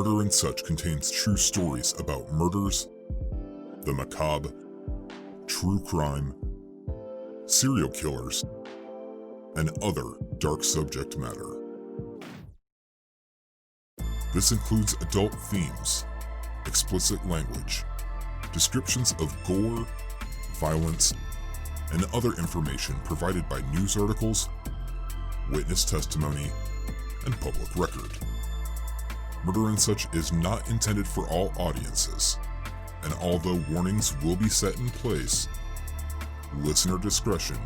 Murder and Such contains true stories about murders, the macabre, true crime, serial killers, and other dark subject matter. This includes adult themes, explicit language, descriptions of gore, violence, and other information provided by news articles, witness testimony, and public record. Murder and Such is not intended for all audiences, and although warnings will be set in place, listener discretion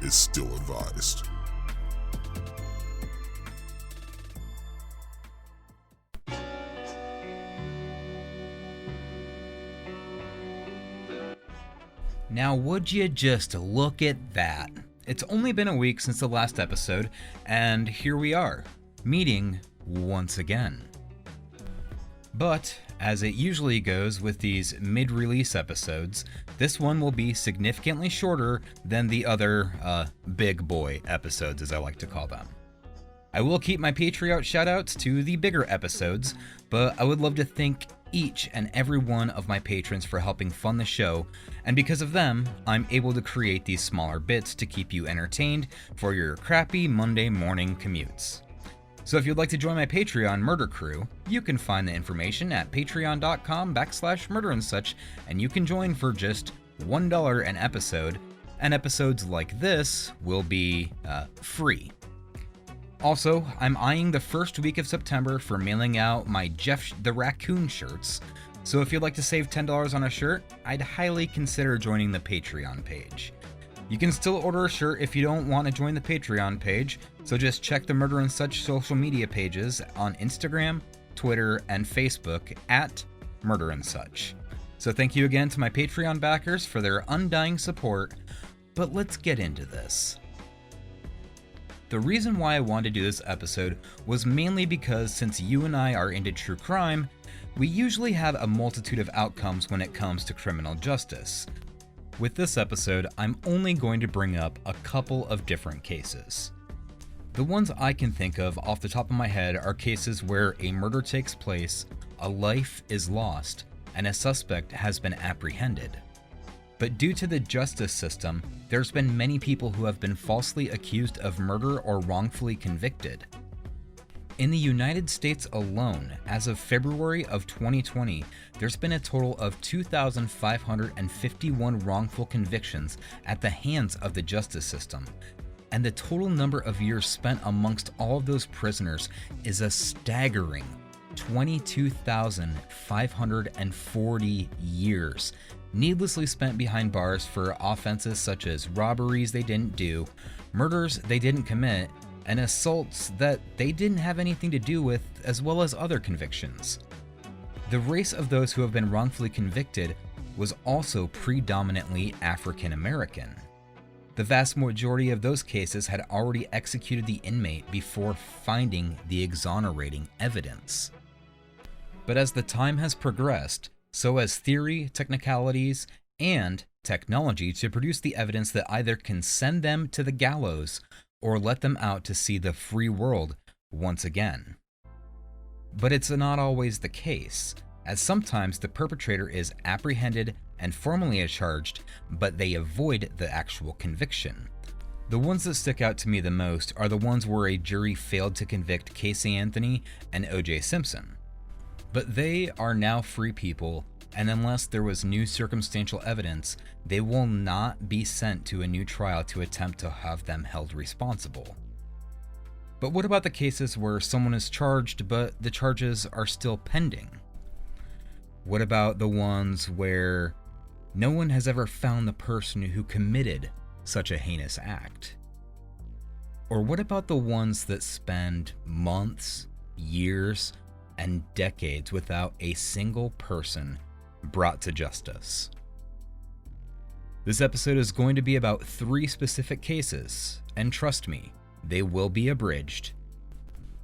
is still advised. Now would you just look at that? It's only been a week since the last episode, and here we are, meeting once again. But, as it usually goes with these mid-release episodes, this one will be significantly shorter than the other, big boy episodes, as I like to call them. I will keep my Patreon shoutouts to the bigger episodes, but I would love to thank each and every one of my patrons for helping fund the show, and because of them, I'm able to create these smaller bits to keep you entertained for your crappy Monday morning commutes. So if you'd like to join my Patreon murder crew, you can find the information at patreon.com/murderandsuch, and you can join for just $1 an episode, and episodes like this will be free. Also, I'm eyeing the first week of September for mailing out my Jeff the Raccoon shirts, so if you'd like to save $10 on a shirt, I'd highly consider joining the Patreon page. You can still order a shirt if you don't want to join the Patreon page, so just check the Murder and Such social media pages on Instagram, Twitter, and Facebook at Murder and Such. So thank you again to my Patreon backers for their undying support, but let's get into this. The reason why I wanted to do this episode was mainly because since you and I are into true crime, we usually have a multitude of outcomes when it comes to criminal justice. With this episode, I'm only going to bring up a couple of different cases. The ones I can think of off the top of my head are cases where a murder takes place, a life is lost, and a suspect has been apprehended. But due to the justice system, there's been many people who have been falsely accused of murder or wrongfully convicted. In the United States alone, as of February of 2020, there's been a total of 2,551 wrongful convictions at the hands of the justice system, and the total number of years spent amongst all of those prisoners is a staggering 22,540 years, needlessly spent behind bars for offenses such as robberies they didn't do, murders they didn't commit, and assaults that they didn't have anything to do with, as well as other convictions. The race of those who have been wrongfully convicted was also predominantly African American. The vast majority of those cases had already executed the inmate before finding the exonerating evidence. But as the time has progressed, so has theory, technicalities, and technology to produce the evidence that either can send them to the gallows or let them out to see the free world once again. But it's not always the case, as sometimes the perpetrator is apprehended and formally charged, but they avoid the actual conviction. The ones that stick out to me the most are the ones where a jury failed to convict Casey Anthony and O.J. Simpson. But they are now free people, and unless there was new circumstantial evidence, they will not be sent to a new trial to attempt to have them held responsible. But what about the cases where someone is charged but the charges are still pending? What about the ones where no one has ever found the person who committed such a heinous act? Or what about the ones that spend months, years, and decades without a single person brought to justice? This episode is going to be about 3 specific cases, and trust me, they will be abridged.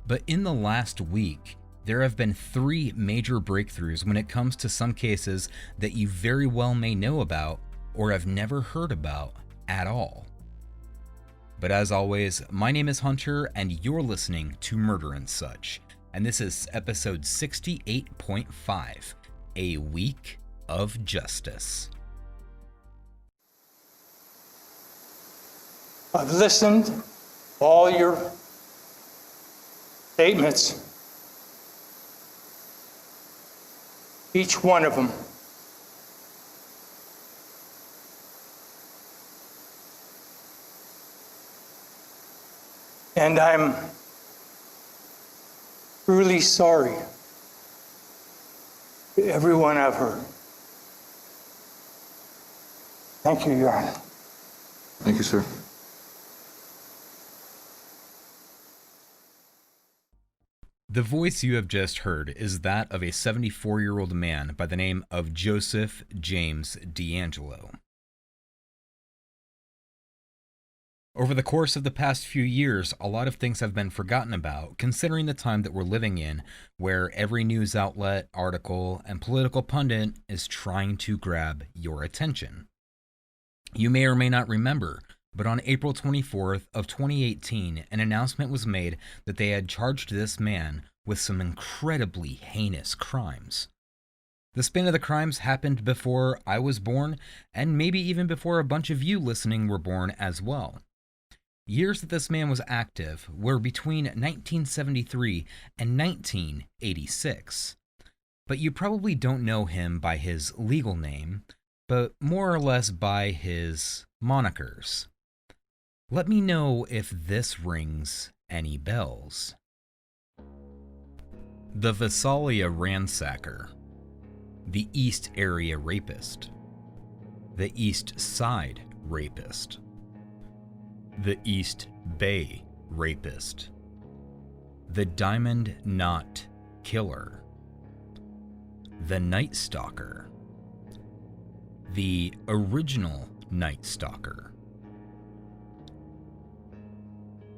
But in the last week, there have been 3 major breakthroughs when it comes to some cases that you very well may know about or have never heard about at all. But as always, my name is Hunter, and you're listening to Murder and Such, and this is episode 68.5, A Week of Justice. I've listened to all your statements, each one of them. And I'm truly sorry to everyone I've heard. Thank you, Your Honor. Thank you, sir. The voice you have just heard is that of a 74-year-old man by the name of Joseph James DeAngelo. Over the course of the past few years, a lot of things have been forgotten about, considering the time that we're living in, where every news outlet, article, and political pundit is trying to grab your attention. You may or may not remember, but on April 24th of 2018, an announcement was made that they had charged this man with some incredibly heinous crimes. The span of the crimes happened before I was born, and maybe even before a bunch of you listening were born as well. Years that this man was active were between 1973 and 1986. But you probably don't know him by his legal name, but more or less by his monikers. Let me know if this rings any bells. The Visalia Ransacker, the East Area Rapist, the East Side Rapist, the East Bay Rapist, the Diamond Knot Killer, the Night Stalker, the Original Night Stalker,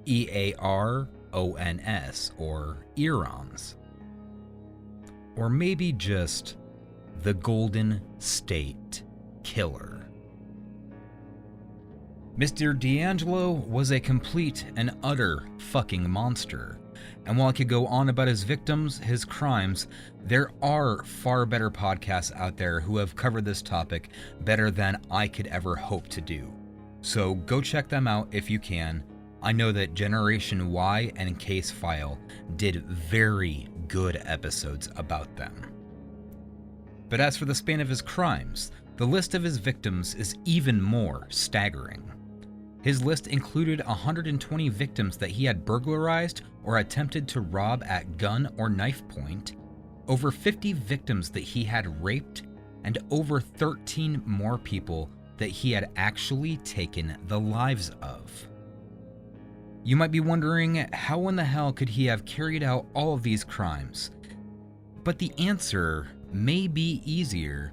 EARONS or Earons, or maybe just the Golden State Killer. Mr. DeAngelo was a complete and utter fucking monster, and while I could go on about his victims, his crimes, there are far better podcasts out there who have covered this topic better than I could ever hope to do. So go check them out if you can. I know that Generation Y and Case File did very good episodes about them. But as for the span of his crimes, the list of his victims is even more staggering. His list included 120 victims that he had burglarized or attempted to rob at gun or knife point, over 50 victims that he had raped, and over 13 more people that he had actually taken the lives of. You might be wondering, how in the hell could he have carried out all of these crimes? But the answer may be easier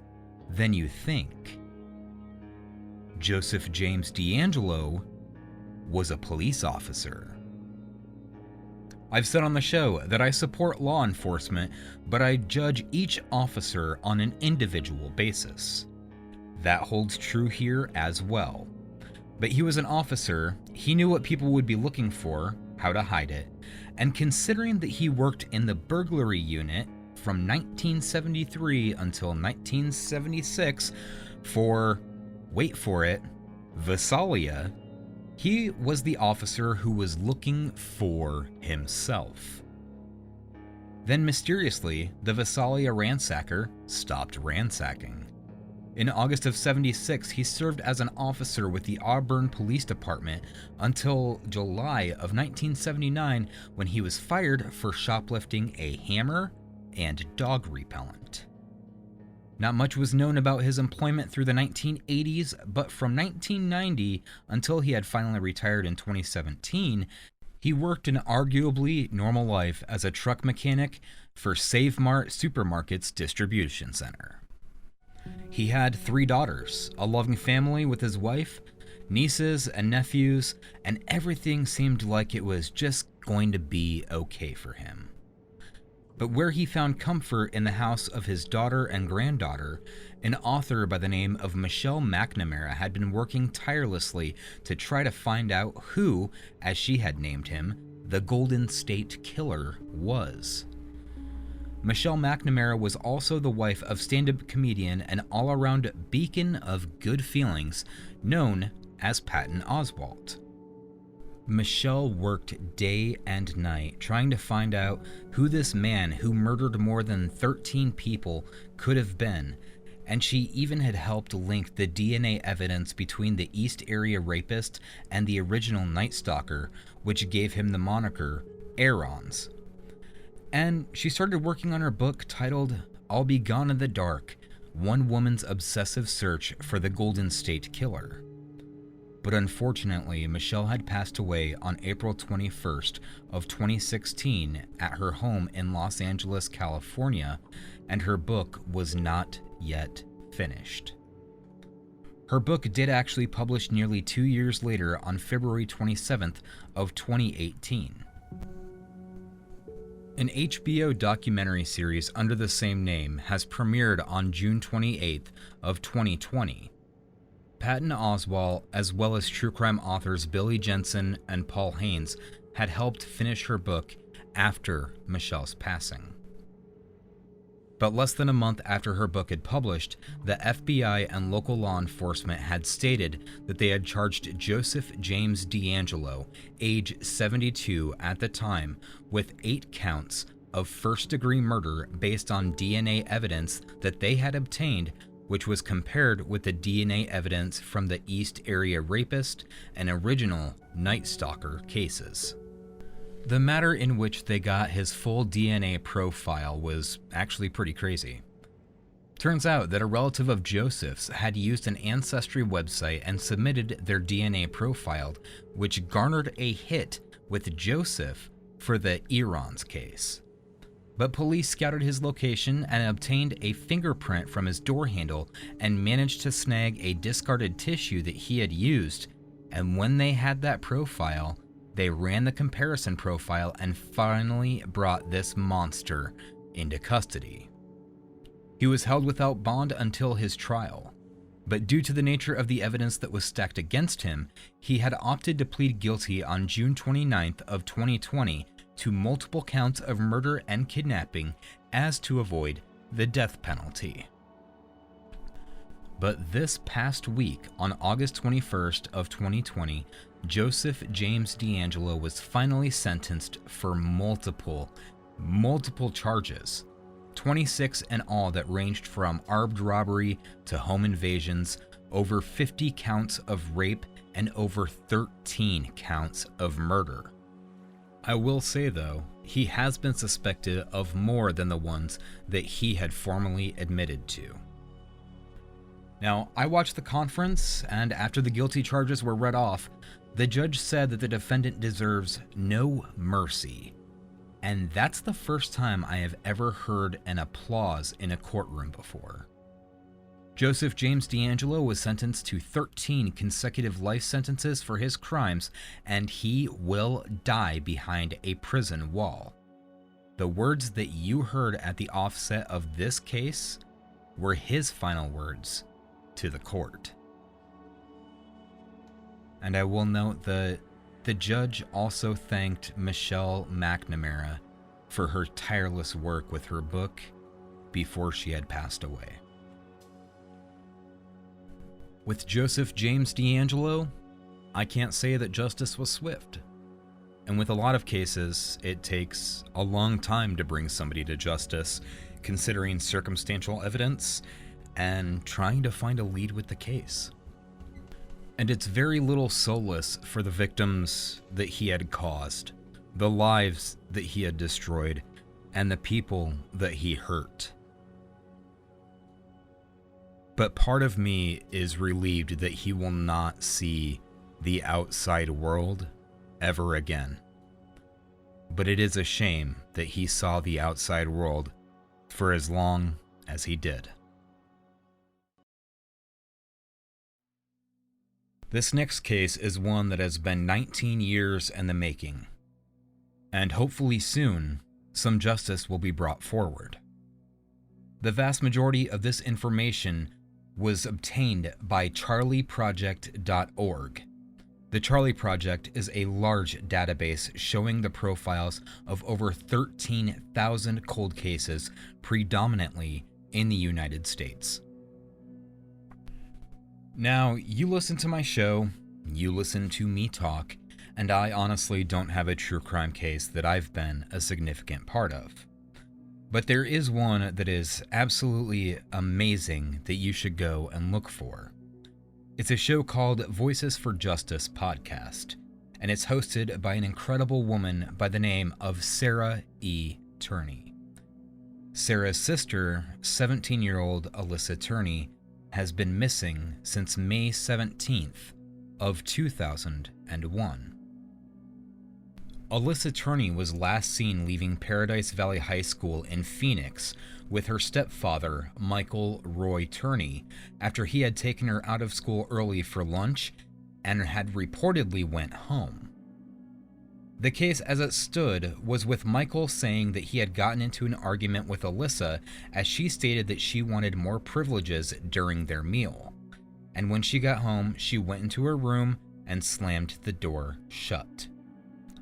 than you think. Joseph James DeAngelo was a police officer. I've said on the show that I support law enforcement, but I judge each officer on an individual basis. That holds true here as well. But he was an officer, he knew what people would be looking for, how to hide it, and considering that he worked in the burglary unit from 1973 until 1976 for, wait for it, Visalia, he was the officer who was looking for himself. Then mysteriously, the Visalia Ransacker stopped ransacking. In August of '76, he served as an officer with the Auburn Police Department until July of 1979, when he was fired for shoplifting a hammer and dog repellent. Not much was known about his employment through the 1980s, but from 1990 until he had finally retired in 2017, he worked an arguably normal life as a truck mechanic for Save Mart Supermarket's distribution center. He had 3 daughters, a loving family with his wife, nieces and nephews, and everything seemed like it was just going to be okay for him. But where he found comfort in the house of his daughter and granddaughter, an author by the name of Michelle McNamara had been working tirelessly to try to find out who, as she had named him, the Golden State Killer was. Michelle McNamara was also the wife of stand-up comedian and all-around beacon of good feelings known as Patton Oswalt. Michelle worked day and night trying to find out who this man who murdered more than 13 people could have been, and she even had helped link the DNA evidence between the East Area Rapist and the original Night Stalker, which gave him the moniker Aarons. And she started working on her book titled I'll Be Gone in the Dark, One Woman's Obsessive Search for the Golden State Killer. But unfortunately, Michelle had passed away on April 21st of 2016 at her home in Los Angeles, California, and her book was not yet finished. Her book did actually publish nearly 2 years later on February 27th of 2018. An HBO documentary series under the same name has premiered on June 28th of 2020. Patton Oswalt, as well as true crime authors Billy Jensen and Paul Haynes, had helped finish her book after Michelle's passing. But less than a month after her book had published, the FBI and local law enforcement had stated that they had charged Joseph James DeAngelo, age 72 at the time, with 8 counts of first-degree murder based on DNA evidence that they had obtained, which was compared with the DNA evidence from the East Area Rapist and original Night Stalker cases. The manner in which they got his full DNA profile was actually pretty crazy. Turns out that a relative of Joseph's had used an ancestry website and submitted their DNA profile, which garnered a hit with Joseph for the Aarons case. But police scouted his location and obtained a fingerprint from his door handle and managed to snag a discarded tissue that he had used, and when they had that profile, they ran the comparison profile and finally brought this monster into custody. He was held without bond until his trial, but due to the nature of the evidence that was stacked against him, he had opted to plead guilty on June 29th of 2020 to multiple counts of murder and kidnapping as to avoid the death penalty. But this past week, on August 21st of 2020, Joseph James DeAngelo was finally sentenced for multiple charges, 26 in all that ranged from armed robbery to home invasions, over 50 counts of rape, and over 13 counts of murder. I will say though, he has been suspected of more than the ones that he had formally admitted to. Now, I watched the conference, and after the guilty charges were read off, the judge said that the defendant deserves no mercy. And that's the first time I have ever heard an applause in a courtroom before. Joseph James DeAngelo was sentenced to 13 consecutive life sentences for his crimes, and he will die behind a prison wall. The words that you heard at the offset of this case were his final words to the court. And I will note that the judge also thanked Michelle McNamara for her tireless work with her book before she had passed away. With Joseph James DeAngelo, I can't say that justice was swift. And with a lot of cases, it takes a long time to bring somebody to justice, considering circumstantial evidence and trying to find a lead with the case. And it's very little solace for the victims that he had caused, the lives that he had destroyed, and the people that he hurt. But part of me is relieved that he will not see the outside world ever again. But it is a shame that he saw the outside world for as long as he did. This next case is one that has been 19 years in the making, and hopefully soon, some justice will be brought forward. The vast majority of this information was obtained by charlieproject.org, The Charlie Project is a large database showing the profiles of over 13,000 cold cases, predominantly in the United States. Now, you listen to my show, you listen to me talk, and I honestly don't have a true crime case that I've been a significant part of. But there is one that is absolutely amazing that you should go and look for. It's a show called Voices for Justice Podcast, and it's hosted by an incredible woman by the name of Sarah E. Turney. Sarah's sister, 17-year-old Alyssa Turney, has been missing since May 17th of 2001. Alyssa Turney was last seen leaving Paradise Valley High School in Phoenix with her stepfather, Michael Roy Turney, after he had taken her out of school early for lunch and had reportedly went home. The case as it stood was with Michael saying that he had gotten into an argument with Alyssa as she stated that she wanted more privileges during their meal. And when she got home, she went into her room and slammed the door shut.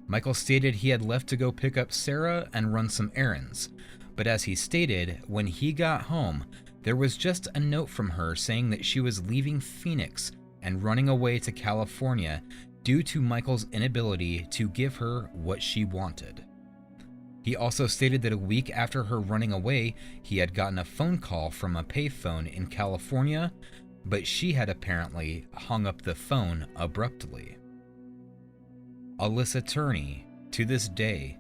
Michael stated he had left to go pick up Sarah and run some errands, but as he stated, when he got home, there was just a note from her saying that she was leaving Phoenix and running away to California due to Michael's inability to give her what she wanted. He also stated that a week after her running away, he had gotten a phone call from a payphone in California, but she had apparently hung up the phone abruptly. Alyssa Turney, to this day,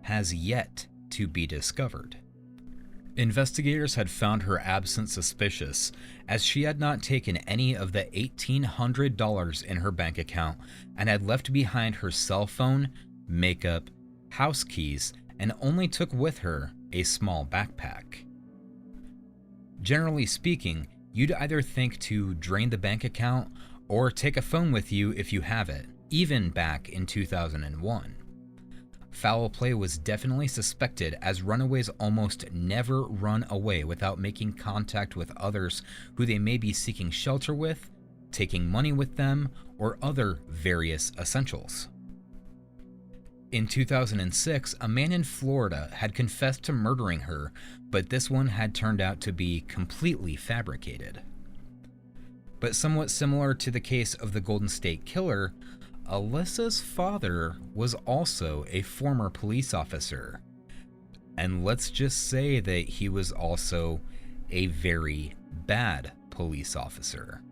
has yet to be discovered. Investigators had found her absence suspicious, as she had not taken any of the $1,800 in her bank account and had left behind her cell phone, makeup, house keys, and only took with her a small backpack. Generally speaking, you'd either think to drain the bank account or take a phone with you if you have it, even back in 2001. Foul play was definitely suspected, as runaways almost never run away without making contact with others who they may be seeking shelter with, taking money with them, or other various essentials. In 2006, a man in Florida had confessed to murdering her, but this one had turned out to be completely fabricated. But somewhat similar to the case of the Golden State Killer, Alyssa's father was also a former police officer. And let's just say that he was also a very bad police officer.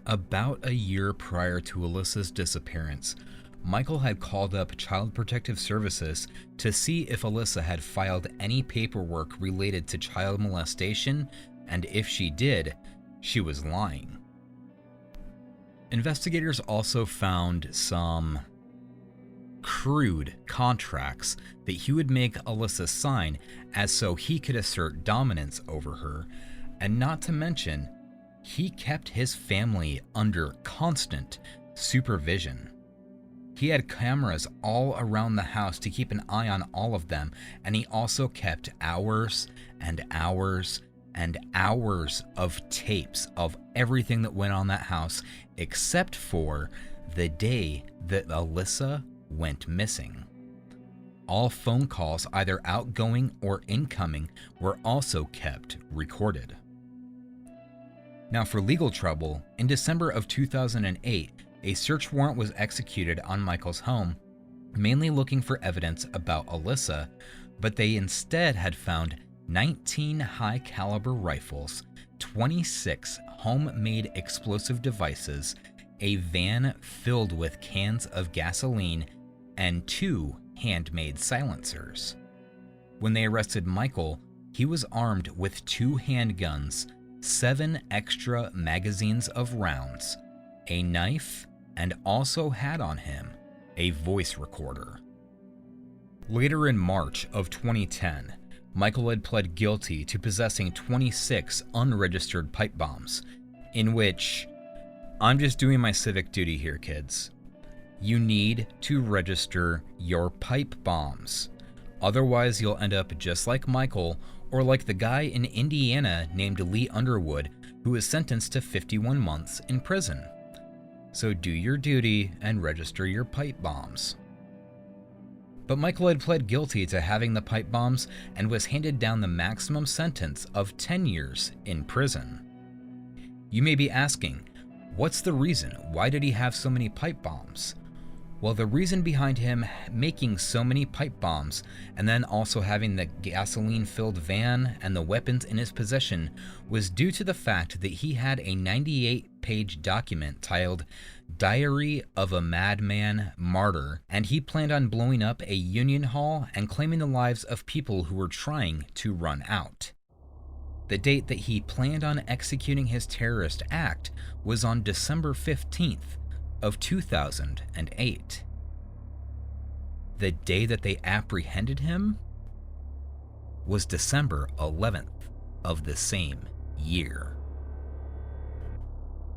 About a year prior to Alyssa's disappearance, Michael had called up Child Protective Services to see if Alyssa had filed any paperwork related to child molestation, and if she did, she was lying. Investigators also found some crude contracts that he would make Alyssa sign as so he could assert dominance over her, and not to mention, he kept his family under constant supervision. He had cameras all around the house to keep an eye on all of them, and he also kept hours and hours and hours of tapes of everything that went on that house, except for the day that Alyssa went missing. All phone calls, either outgoing or incoming, were also kept recorded. Now, for legal trouble, in December of 2008, a search warrant was executed on Michael's home, mainly looking for evidence about Alyssa, but they instead had found 19 high-caliber rifles, 26 homemade explosive devices, a van filled with cans of gasoline, and 2 handmade silencers. When they arrested Michael, he was armed with 2 handguns, 7 extra magazines of rounds, a knife, and also had on him a voice recorder. Later in March of 2010, Michael had pled guilty to possessing 26 unregistered pipe bombs, in which, I'm just doing my civic duty here, kids. You need to register your pipe bombs. Otherwise, you'll end up just like Michael, or like the guy in Indiana named Lee Underwood, who was sentenced to 51 months in prison. So do your duty and register your pipe bombs. But Michael had pled guilty to having the pipe bombs and was handed down the maximum sentence of 10 years in prison. You may be asking, what's the reason? Why did he have so many pipe bombs? Well, the reason behind him making so many pipe bombs and then also having the gasoline-filled van and the weapons in his possession was due to the fact that he had a 98-page document titled Diary of a Madman Martyr, and he planned on blowing up a union hall and claiming the lives of people who were trying to run out. The date that he planned on executing his terrorist act was on December 15th of 2008. The day that they apprehended him was December 11th of the same year.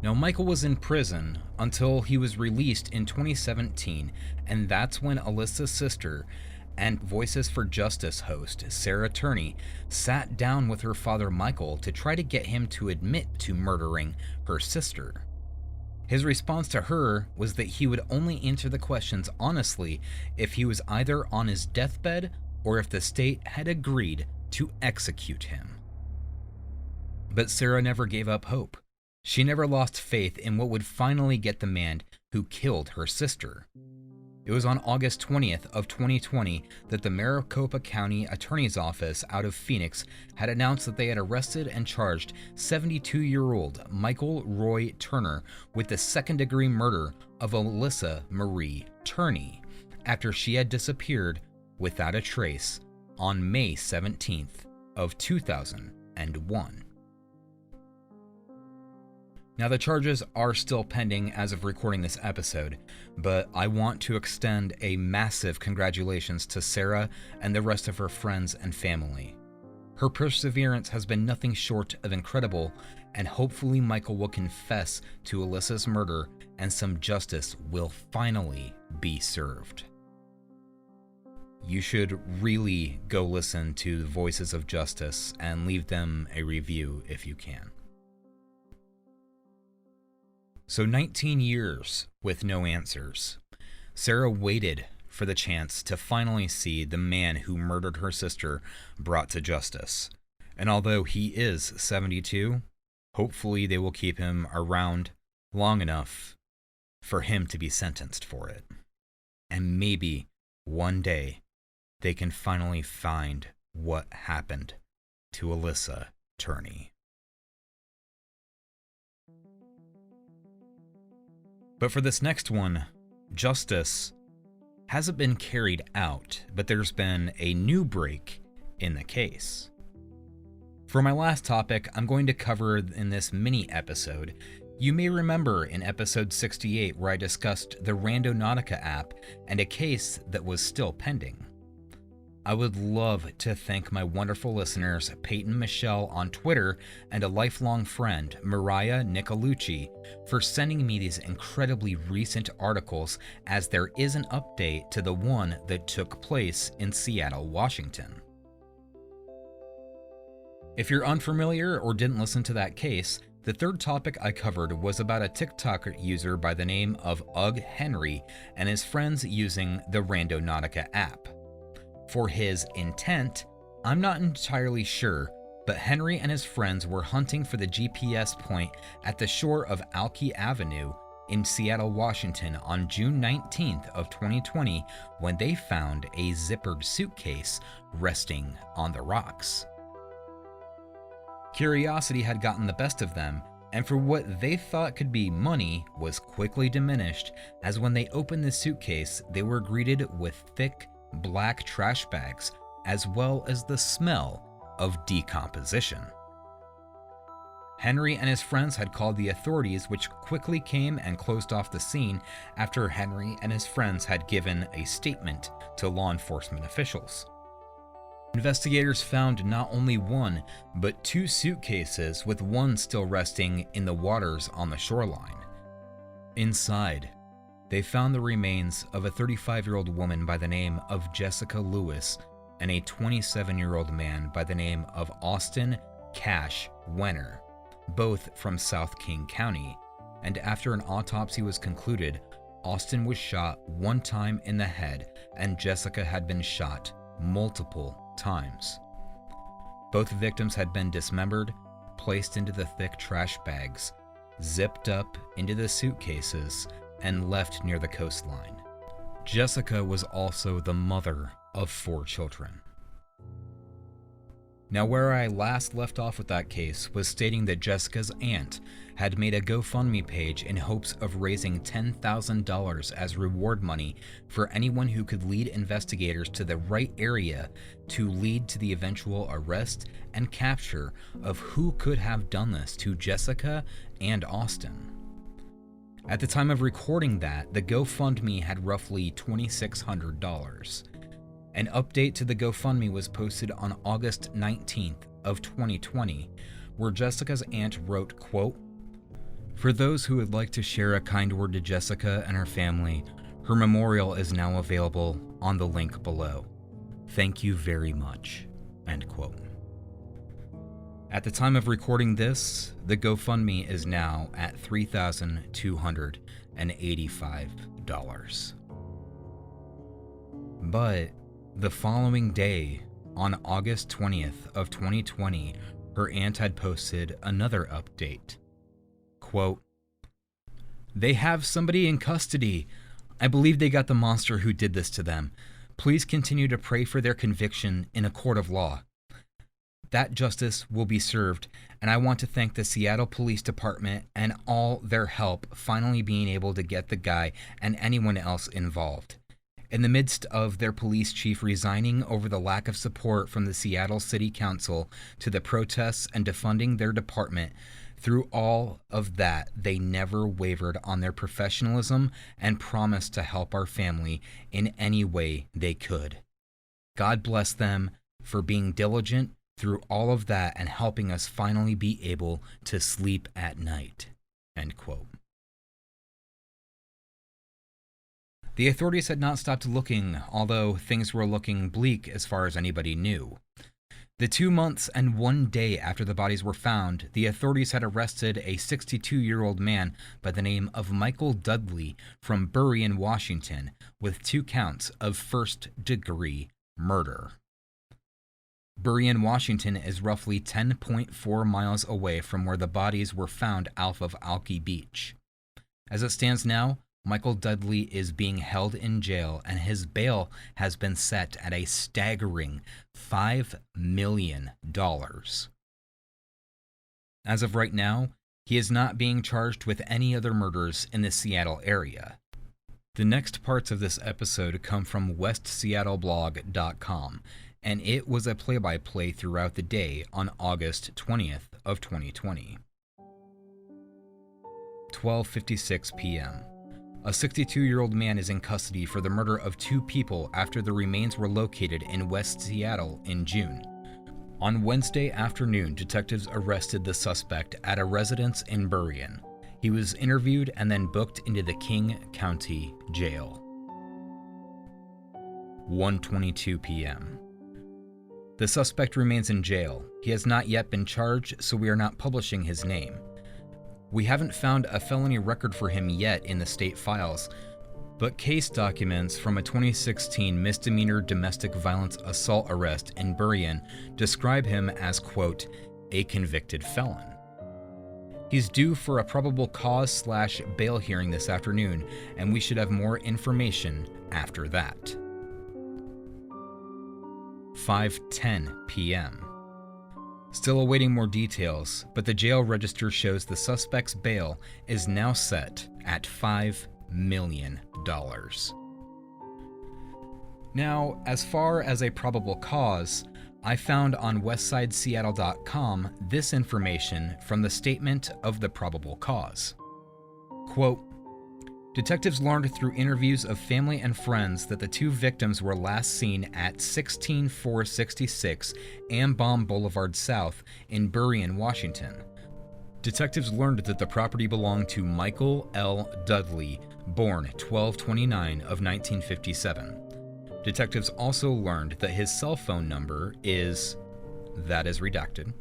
Now, Michael was in prison until he was released in 2017, and that's when Alyssa's sister and Voices for Justice host Sarah Turney sat down with her father Michael to try to get him to admit to murdering her sister. His response to her was that he would only answer the questions honestly if he was either on his deathbed or if the state had agreed to execute him. But Sarah never gave up hope. She never lost faith in what would finally get the man who killed her sister. It was on August 20th of 2020 that the Maricopa County Attorney's Office out of Phoenix had announced that they had arrested and charged 72-year-old Michael Roy Turner with the second-degree murder of Alyssa Marie Turney after she had disappeared without a trace on May 17th of 2001. Now, the charges are still pending as of recording this episode, but I want to extend a massive congratulations to Sarah and the rest of her friends and family. Her perseverance has been nothing short of incredible, and hopefully Michael will confess to Alyssa's murder and some justice will finally be served. You should really go listen to the Voices of Justice and leave them a review if you can. So 19 years with no answers. Sarah waited for the chance to finally see the man who murdered her sister brought to justice. And although he is 72, hopefully they will keep him around long enough for him to be sentenced for it. And maybe one day they can finally find what happened to Alyssa Turney. But for this next one, justice hasn't been carried out, but there's been a new break in the case. For my last topic, I'm going to cover in this mini episode. You may remember in episode 68 where I discussed the Randonautica app and a case that was still pending. I would love to thank my wonderful listeners, Peyton Michelle on Twitter, and a lifelong friend, Mariah Nicolucci, for sending me these incredibly recent articles, as there is an update to the one that took place in Seattle, Washington. If you're unfamiliar or didn't listen to that case, the third topic I covered was about a TikTok user by the name of Ugg Henry and his friends using the Randonautica app. For his intent, I'm not entirely sure, but Henry and his friends were hunting for the GPS point at the shore of Alki Avenue in Seattle, Washington on June 19th of 2020 when they found a zippered suitcase resting on the rocks. Curiosity had gotten the best of them, and for what they thought could be money was quickly diminished, as when they opened the suitcase, they were greeted with thick, black trash bags, as well as the smell of decomposition. Henry and his friends had called the authorities, which quickly came and closed off the scene after Henry and his friends had given a statement to law enforcement officials. Investigators found not only one, but two suitcases, with one still resting in the waters on the shoreline. Inside, they found the remains of a 35-year-old woman by the name of Jessica Lewis and a 27-year-old man by the name of Austin Cash Wenner, both from South King County, and after an autopsy was concluded, Austin was shot one time in the head and Jessica had been shot multiple times. Both victims had been dismembered, placed into the thick trash bags, zipped up into the suitcases, and left near the coastline. Jessica was also the mother of 4 children. Now, where I last left off with that case was stating that Jessica's aunt had made a GoFundMe page in hopes of raising $10,000 as reward money for anyone who could lead investigators to the right area to lead to the eventual arrest and capture of who could have done this to Jessica and Austin. At the time of recording that, the GoFundMe had roughly $2,600. An update to the GoFundMe was posted on August 19th of 2020, where Jessica's aunt wrote, quote, "For those who would like to share a kind word to Jessica and her family, her memorial is now available on the link below. Thank you very much," end quote. At the time of recording this, the GoFundMe is now at $3,285. But the following day, on August 20th of 2020, her aunt had posted another update. Quote, "They have somebody in custody. I believe they got the monster who did this to them. Please continue to pray for their conviction in a court of law. That justice will be served, and I want to thank the Seattle Police Department and all their help finally being able to get the guy and anyone else involved. In the midst of their police chief resigning over the lack of support from the Seattle City Council to the protests and defunding their department, through all of that, they never wavered on their professionalism and promised to help our family in any way they could. God bless them for being diligent through all of that and helping us finally be able to sleep at night." End quote. The authorities had not stopped looking, although things were looking bleak as far as anybody knew. The 2 months and 1 day after the bodies were found, the authorities had arrested a 62-year-old man by the name of Michael Dudley from Burien, Washington, with 2 counts of first-degree murder. Burien, Washington is roughly 10.4 miles away from where the bodies were found off of Alki Beach. As it stands now, Michael Dudley is being held in jail, and his bail has been set at a staggering $5 million. As of right now, he is not being charged with any other murders in the Seattle area. The next parts of this episode come from westseattleblog.com, and it was a play-by-play throughout the day on August 20th of 2020. 12:56 p.m. A 62-year-old man is in custody for the murder of 2 people after the remains were located in West Seattle in June. On Wednesday afternoon, detectives arrested the suspect at a residence in Burien. He was interviewed and then booked into the King County Jail. 1:22 p.m. The suspect remains in jail. He has not yet been charged, so we are not publishing his name. We haven't found a felony record for him yet in the state files, but case documents from a 2016 misdemeanor domestic violence assault arrest in Burien describe him as, quote, "a convicted felon." He's due for a probable cause/bail hearing this afternoon, and we should have more information after that. 5:10 p.m. Still awaiting more details, but the jail register shows the suspect's bail is now set at $5 million. Now, as far as a probable cause, I found on westsideseattle.com this information from the statement of the probable cause. Quote, "Detectives learned through interviews of family and friends that the 2 victims were last seen at 16466 Ambaum Boulevard South in Burien, Washington. Detectives learned that the property belonged to Michael L. Dudley, born 12/29 of 1957. Detectives also learned that his cell phone number is," that is redacted,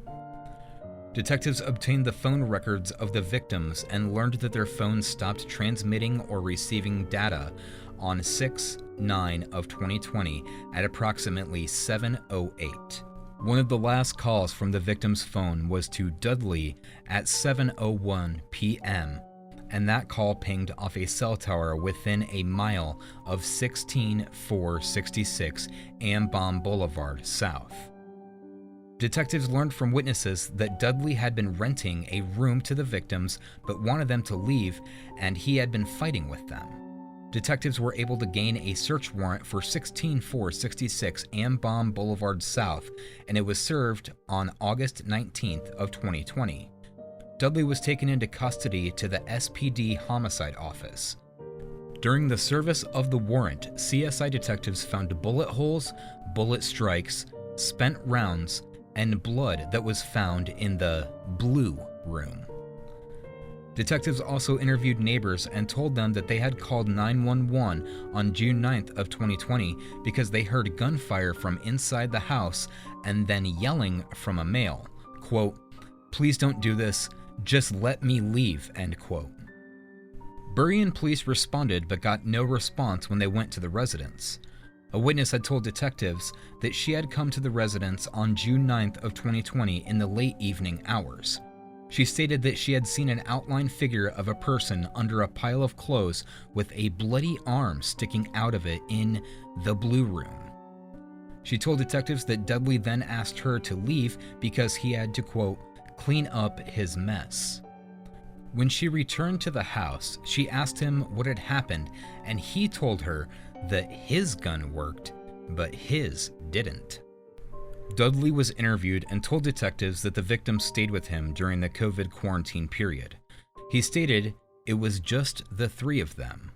Detectives obtained the phone records of the victims and learned that their phones stopped transmitting or receiving data on 6/9 of 2020 at approximately 7:08. One of the last calls from the victim's phone was to Dudley at 7:01 p.m., and that call pinged off a cell tower within a mile of 16466 Ambom Boulevard South. Detectives learned from witnesses that Dudley had been renting a room to the victims but wanted them to leave, and he had been fighting with them. Detectives were able to gain a search warrant for 16466 Ambom Boulevard South, and it was served on August 19th of 2020. Dudley was taken into custody to the SPD Homicide Office. During the service of the warrant, CSI detectives found bullet holes, bullet strikes, spent rounds, and blood that was found in the Blue Room. Detectives also interviewed neighbors and told them that they had called 911 on June 9th of 2020 because they heard gunfire from inside the house and then yelling from a male, quote, "Please don't do this, just let me leave," end quote. Burien police responded but got no response when they went to the residence. A witness had told detectives that she had come to the residence on June 9th of 2020 in the late evening hours. She stated that she had seen an outline figure of a person under a pile of clothes with a bloody arm sticking out of it in the Blue Room. She told detectives that Dudley then asked her to leave because he had to, quote, "clean up his mess." When she returned to the house, she asked him what had happened, and he told her that his gun worked, but his didn't. Dudley was interviewed and told detectives that the victim stayed with him during the COVID quarantine period. He stated it was just the three of them.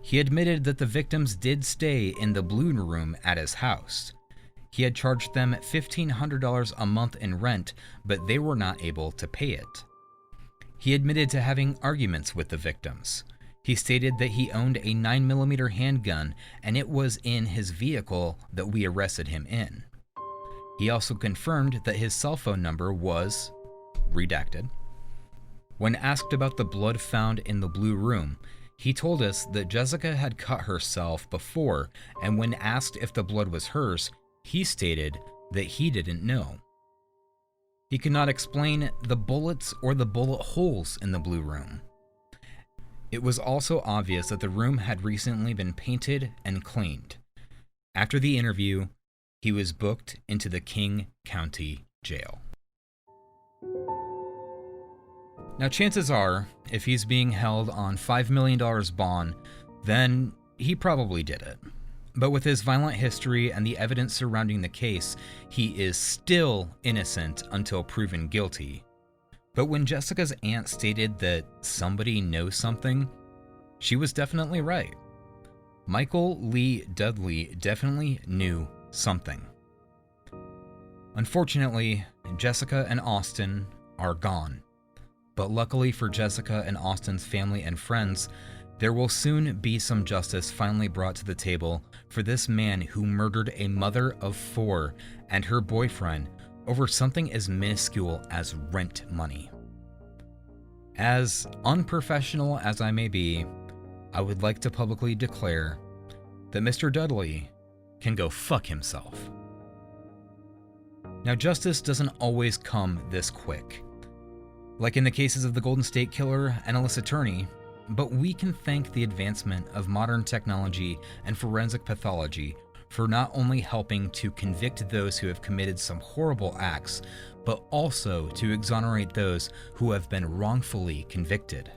He admitted that the victims did stay in the Blue Room at his house. He had charged them $1,500 a month in rent, but they were not able to pay it. He admitted to having arguments with the victims. He stated that he owned a 9mm handgun and it was in his vehicle that we arrested him in. He also confirmed that his cell phone number was redacted. When asked about the blood found in the Blue Room, he told us that Jessica had cut herself before, and when asked if the blood was hers, he stated that he didn't know. He could not explain the bullets or the bullet holes in the Blue Room. It was also obvious that the room had recently been painted and cleaned. After the interview, he was booked into the King County Jail. Now, chances are, if he's being held on $5 million bond, then he probably did it. But with his violent history and the evidence surrounding the case, he is still innocent until proven guilty. But when Jessica's aunt stated that somebody knows something, she was definitely right. Michael Lee Dudley definitely knew something. Unfortunately, Jessica and Austin are gone. But luckily for Jessica and Austin's family and friends, there will soon be some justice finally brought to the table for this man who murdered a mother of 4 and her boyfriend over something as minuscule as rent money. As unprofessional as I may be, I would like to publicly declare that Mr. Dudley can go fuck himself. Now, justice doesn't always come this quick, like in the cases of the Golden State Killer and Alyssa Turney, but we can thank the advancement of modern technology and forensic pathology for not only helping to convict those who have committed some horrible acts, but also to exonerate those who have been wrongfully convicted.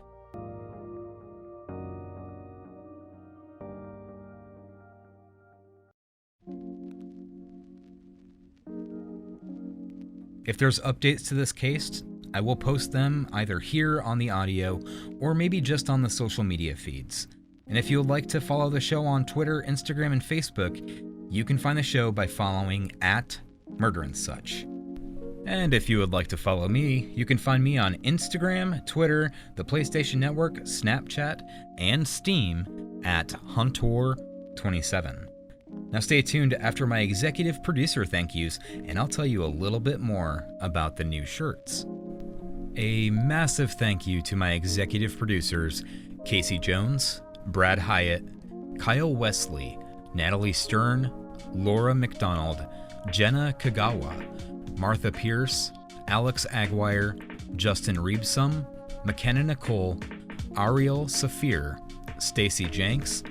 If there's updates to this case, I will post them either here on the audio or maybe just on the social media feeds. And if you would like to follow the show on Twitter, Instagram, and Facebook, you can find the show by following @MurderandSuch. And if you would like to follow me, you can find me on Instagram, Twitter, the PlayStation Network, Snapchat, and Steam @Huntor27. Now stay tuned after my executive producer thank yous, and I'll tell you a little bit more about the new shirts. A massive thank you to my executive producers, Casey Jones, Brad Hyatt, Kyle Wesley, Natalie Stern, Laura McDonald, Jenna Kagawa, Martha Pierce, Alex Aguirre, Justin Reebsum, McKenna Nicole, Ariel Safir, Stacy Jenks,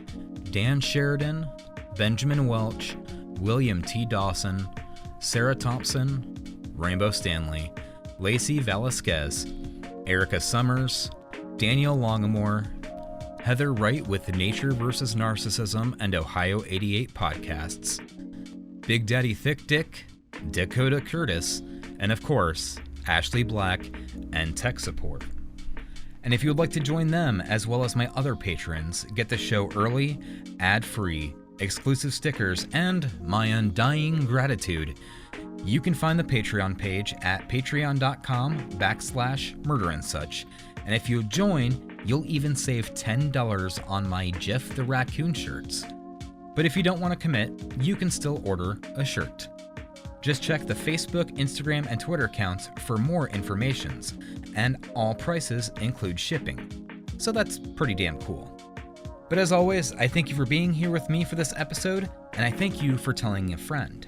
Dan Sheridan, Benjamin Welch, William T. Dawson, Sarah Thompson, Rainbow Stanley, Lacey Velasquez, Erica Summers, Daniel Longamore, Heather Wright with Nature vs. Narcissism and Ohio 88 podcasts, Big Daddy Thick Dick, Dakota Curtis, and of course, Ashley Black and Tech Support. And if you would like to join them, as well as my other patrons, get the show early, ad-free, exclusive stickers, and my undying gratitude, you can find the Patreon page at patreon.com/murderandsuch. And if you join, you'll even save $10 on my Jeff the Raccoon shirts. But if you don't want to commit, you can still order a shirt. Just check the Facebook, Instagram, and Twitter accounts for more informations, and all prices include shipping. So that's pretty damn cool. But as always, I thank you for being here with me for this episode, and I thank you for telling a friend.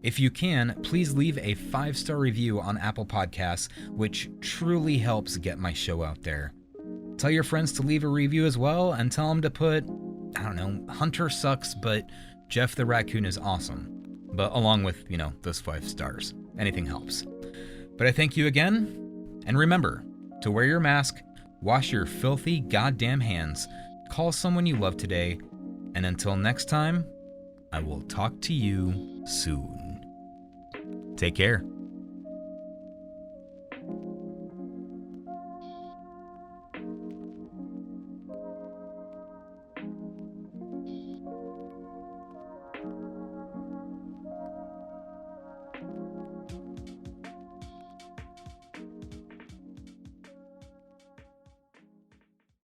If you can, please leave a 5-star review on Apple Podcasts, which truly helps get my show out there. Tell your friends to leave a review as well, and tell them to put, Hunter sucks, but Jeff the Raccoon is awesome. But along with, those 5 stars. Anything helps. But I thank you again, and remember to wear your mask, wash your filthy goddamn hands, call someone you love today, and until next time, I will talk to you soon. Take care.